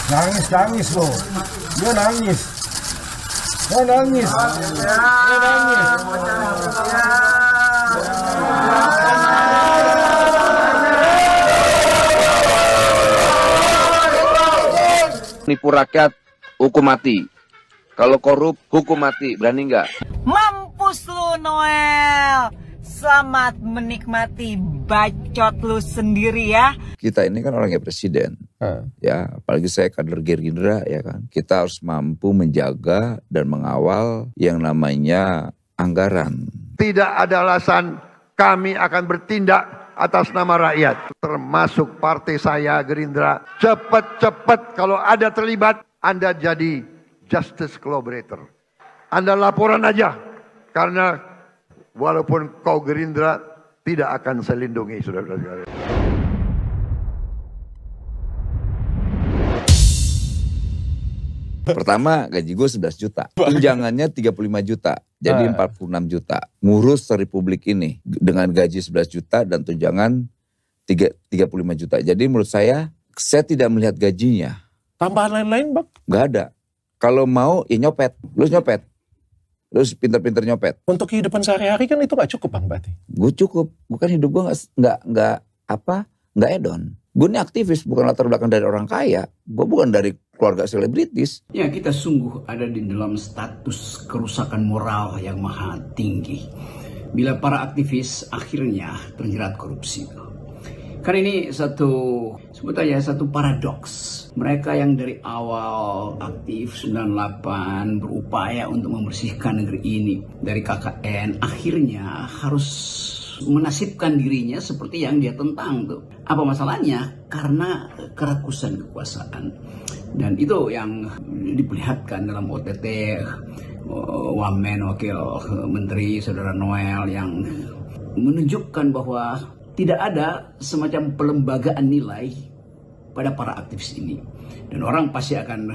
Nangis loh. Dia nangis. Dia nangis. Dia nangis. Nipu rakyat, hukum mati. Kalau korup, hukum mati. Berani nggak? Mampus lu, Noel. Selamat menikmati bacot lu sendiri ya. Kita ini kan orangnya presiden. Ya, apalagi saya kader Gerindra ya kan. Kita harus mampu menjaga dan mengawal yang namanya anggaran. Tidak ada alasan kami akan bertindak atas nama rakyat. Termasuk partai saya Gerindra. Cepat-cepat kalau ada terlibat, Anda jadi justice collaborator. Anda laporan aja. Karena walaupun kau Gerindra, tidak akan saya lindungi, saudara-saudara. Pertama gaji gue 11 juta. Tunjangannya 35 juta. Jadi 46 juta. Ngurus Republik ini dengan gaji 11 juta dan tunjangan 35 juta. Jadi menurut saya tidak melihat gajinya. Tambahan lain-lain, Bang? Gak ada. Kalau mau ya nyopet. Lu nyopet. Lu pinter-pinter nyopet. Untuk kehidupan sehari-hari kan itu gak cukup, Bang, berarti? Gue cukup. Bukan hidup gue nggak edon. Gue ini aktivis, bukan latar belakang dari orang kaya. Gue bukan dari keluarga selebritis. Ya, kita sungguh ada di dalam status kerusakan moral yang maha tinggi. Bila para aktivis akhirnya terjerat korupsi. Karena ini sebut aja satu paradoks. Mereka yang dari awal aktif 98 berupaya untuk membersihkan negeri ini dari KKN, akhirnya harus menasibkan dirinya seperti yang dia tentang tuh. Apa masalahnya? Karena kerakusan kekuasaan. Dan itu yang diperlihatkan dalam OTT Wamen Wakil Menteri Saudara Noel yang menunjukkan bahwa tidak ada semacam pelembagaan nilai pada para aktivis ini. Dan orang pasti akan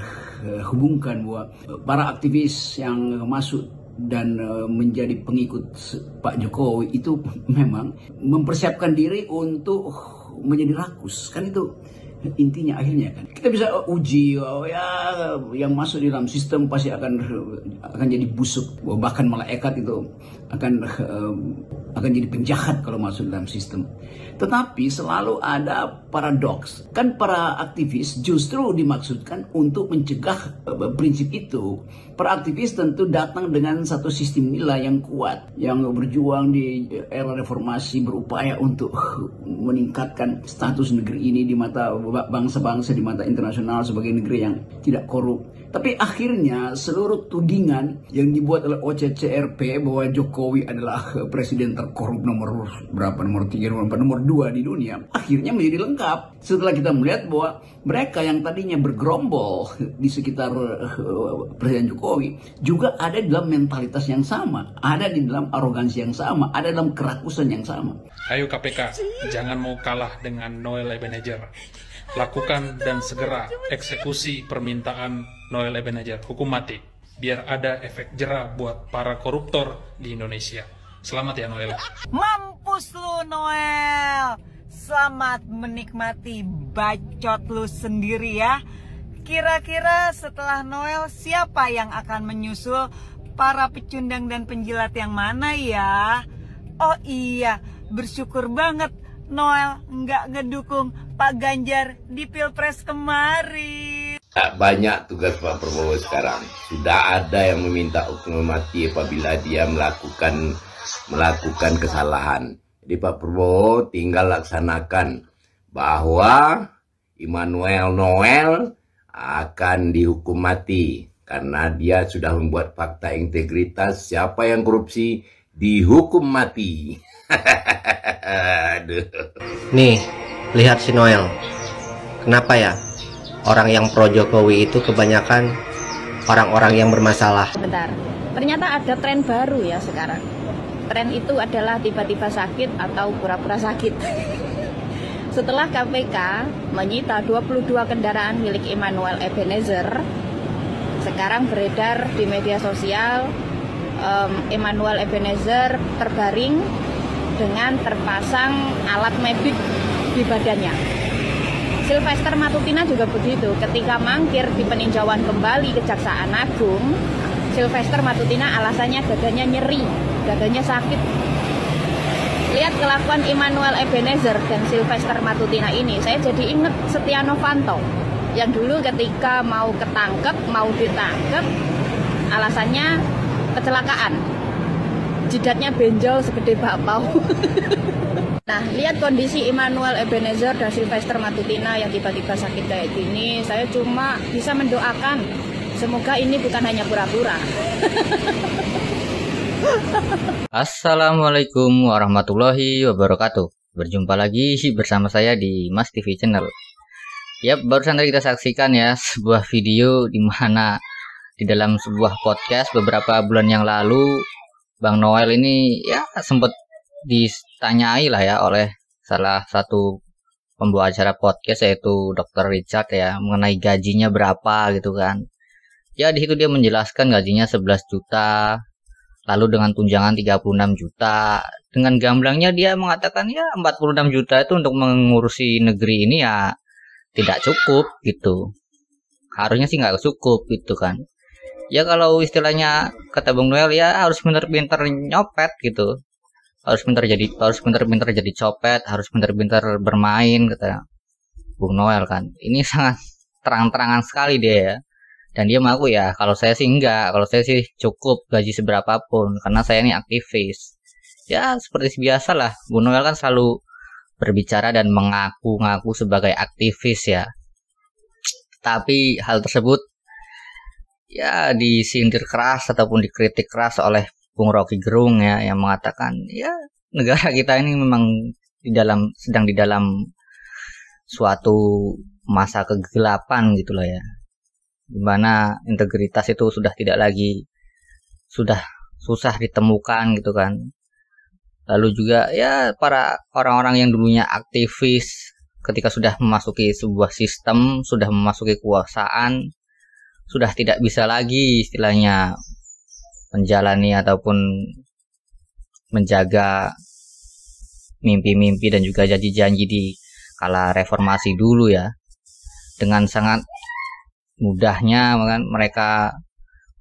hubungkan bahwa para aktivis yang masuk dan menjadi pengikut Pak Jokowi itu memang mempersiapkan diri untuk menjadi rakus. Kan itu intinya akhirnya kan. Kita bisa uji ya yang masuk di dalam sistem pasti akan jadi busuk. Bahkan malaikat itu akan jadi penjahat kalau masuk dalam sistem. Tetapi selalu ada paradoks. Kan para aktivis justru dimaksudkan untuk mencegah prinsip itu. Para aktivis tentu datang dengan satu sistem nilai yang kuat. Yang berjuang di era reformasi berupaya untuk meningkatkan status negeri ini di mata bangsa-bangsa, di mata internasional sebagai negeri yang tidak korup. Tapi akhirnya seluruh tudingan yang dibuat oleh OCCRP bahwa Jokowi adalah presiden terkorup nomor 3, nomor 2 di dunia, akhirnya menjadi lengkap. Setelah kita melihat bahwa mereka yang tadinya bergerombol di sekitar Presiden Jokowi juga ada di dalam mentalitas yang sama, ada di dalam arogansi yang sama, ada dalam kerakusan yang sama. Ayo KPK, jangan mau kalah dengan Noel Ebenezer. Lakukan dan segera eksekusi permintaan Noel Ebenezer, hukum mati, biar ada efek jera buat para koruptor di Indonesia. Selamat ya Noel. Mampus lu, Noel. Selamat menikmati bacot lu sendiri ya. Kira-kira setelah Noel siapa yang akan menyusul para pecundang dan penjilat yang mana ya? Oh iya, bersyukur banget Noel nggak ngedukung Pak Ganjar di Pilpres kemarin. Banyak tugas Pak Prabowo sekarang. Sudah ada yang meminta hukuman mati apabila dia melakukan kesalahan. Jadi Pak Prabowo tinggal laksanakan bahwa Immanuel Noel akan dihukum mati karena dia sudah membuat fakta integritas. Siapa yang korupsi dihukum mati. Aduh. Nih, lihat si Noel. Kenapa ya? Orang yang pro Jokowi itu kebanyakan orang-orang yang bermasalah. Bentar, ternyata ada tren baru ya sekarang. Tren itu adalah tiba-tiba sakit atau pura-pura sakit. Setelah KPK menyita 22 kendaraan milik Immanuel Ebenezer, sekarang beredar di media sosial Immanuel Ebenezer terbaring dengan terpasang alat medik di badannya. Sylvester Matutina juga begitu. Ketika mangkir di peninjauan kembali Kejaksaan Agung, Sylvester Matutina alasannya dadanya nyeri, dadanya sakit. Lihat kelakuan Immanuel Ebenezer dan Sylvester Matutina ini, saya jadi ingat Setia Novanto yang dulu ketika mau ditangkap, alasannya kecelakaan, jidatnya benjol segede bakpao. Nah, lihat kondisi Immanuel Ebenezer dan Sylvester Matutina yang tiba-tiba sakit kayak gini, saya cuma bisa mendoakan semoga ini bukan hanya pura-pura. Assalamualaikum warahmatullahi wabarakatuh. Berjumpa lagi bersama saya di Mas TV Channel. Yap, barusan tadi kita saksikan ya sebuah video di mana di dalam sebuah podcast beberapa bulan yang lalu Bang Noel ini ya sempat ditanyai lah ya oleh salah satu pembawa acara podcast yaitu Dr. Richard ya mengenai gajinya berapa gitu kan. Ya di situ dia menjelaskan gajinya 11 juta, lalu dengan tunjangan 36 juta. Dengan gamblangnya dia mengatakan ya 46 juta itu untuk mengurusi negeri ini ya tidak cukup gitu. Harusnya sih nggak cukup gitu kan. Ya kalau istilahnya kata Bang Noel ya harus pinter-pinter nyopet gitu. Harus pinter-pinter jadi copet, harus pinter-pinter bermain kata Bung Noel kan. Ini sangat terang-terangan sekali dia ya. Dan dia mengaku ya kalau saya sih enggak, kalau saya sih cukup gaji seberapapun karena saya ini aktivis. Ya seperti biasa lah, Bung Noel kan selalu berbicara dan mengaku-ngaku sebagai aktivis ya. Tapi hal tersebut ya disindir keras ataupun dikritik keras oleh Bung Rocky Gerung ya yang mengatakan ya negara kita ini memang sedang di dalam suatu masa kegelapan gitu loh ya, dimana integritas itu sudah susah ditemukan gitu kan. Lalu juga ya para orang-orang yang dulunya aktivis ketika sudah memasuki sebuah sistem, sudah memasuki kekuasaan, sudah tidak bisa lagi istilahnya menjalani ataupun menjaga mimpi-mimpi dan juga janji-janji di kala reformasi dulu ya. Dengan sangat mudahnya mereka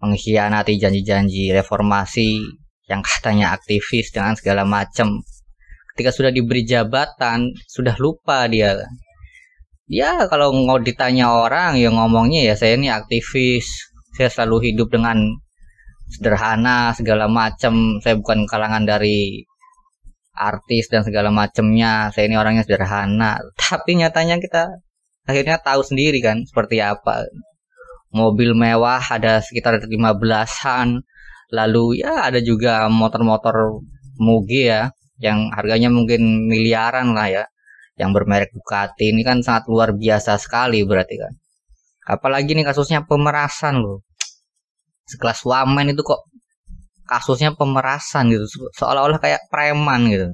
mengkhianati janji-janji reformasi yang katanya aktivis dengan segala macam. Ketika sudah diberi jabatan, sudah lupa dia. Ya kalau mau ditanya orang yang ngomongnya ya saya ini aktivis, saya selalu hidup dengan sederhana segala macam, saya bukan kalangan dari artis dan segala macamnya, saya ini orangnya sederhana. Tapi nyatanya kita akhirnya tahu sendiri kan seperti apa. Mobil mewah ada sekitar 15-an, lalu ya ada juga motor-motor Muge ya yang harganya mungkin miliaran lah ya, yang bermerek Ducati. Ini kan sangat luar biasa sekali berarti kan. Apalagi nih kasusnya pemerasan loh. Sekelas Wamen itu kok kasusnya pemerasan gitu, seolah-olah kayak preman gitu.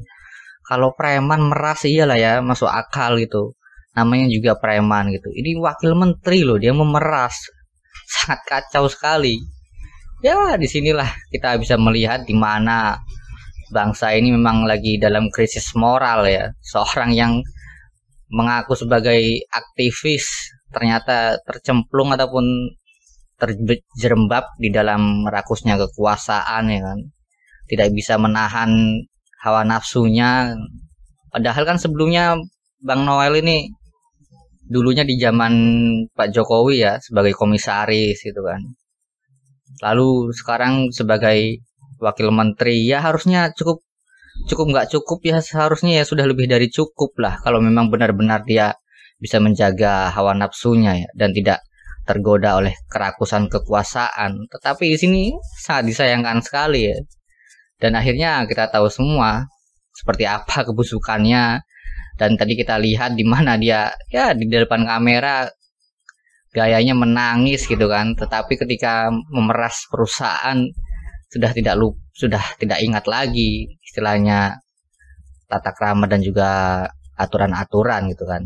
Kalau preman meras iyalah ya masuk akal gitu, namanya juga preman gitu. Ini wakil menteri loh, dia memeras, sangat kacau sekali. Ya disinilah kita bisa melihat di mana bangsa ini memang lagi dalam krisis moral ya. Seorang yang mengaku sebagai aktivis ternyata tercemplung ataupun terjerembab di dalam rakusnya kekuasaan ya kan. Tidak bisa menahan hawa nafsunya. Padahal kan sebelumnya Bang Noel ini dulunya di zaman Pak Jokowi ya sebagai komisaris gitu kan. Lalu sekarang sebagai wakil menteri ya harusnya cukup nggak cukup ya, seharusnya ya sudah lebih dari cukup lah kalau memang benar-benar dia bisa menjaga hawa nafsunya ya dan tidak tergoda oleh kerakusan kekuasaan. Tetapi di sini sangat disayangkan sekali ya. Dan akhirnya kita tahu semua seperti apa kebusukannya. Dan tadi kita lihat di mana dia ya di depan kamera gayanya menangis gitu kan. Tetapi ketika memeras perusahaan sudah tidak ingat lagi istilahnya tata krama dan juga aturan-aturan gitu kan.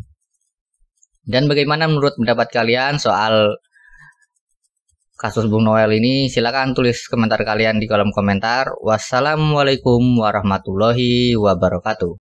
Dan bagaimana menurut pendapat kalian soal kasus Bung Noel ini? Silakan tulis komentar kalian di kolom komentar. Wassalamualaikum warahmatullahi wabarakatuh.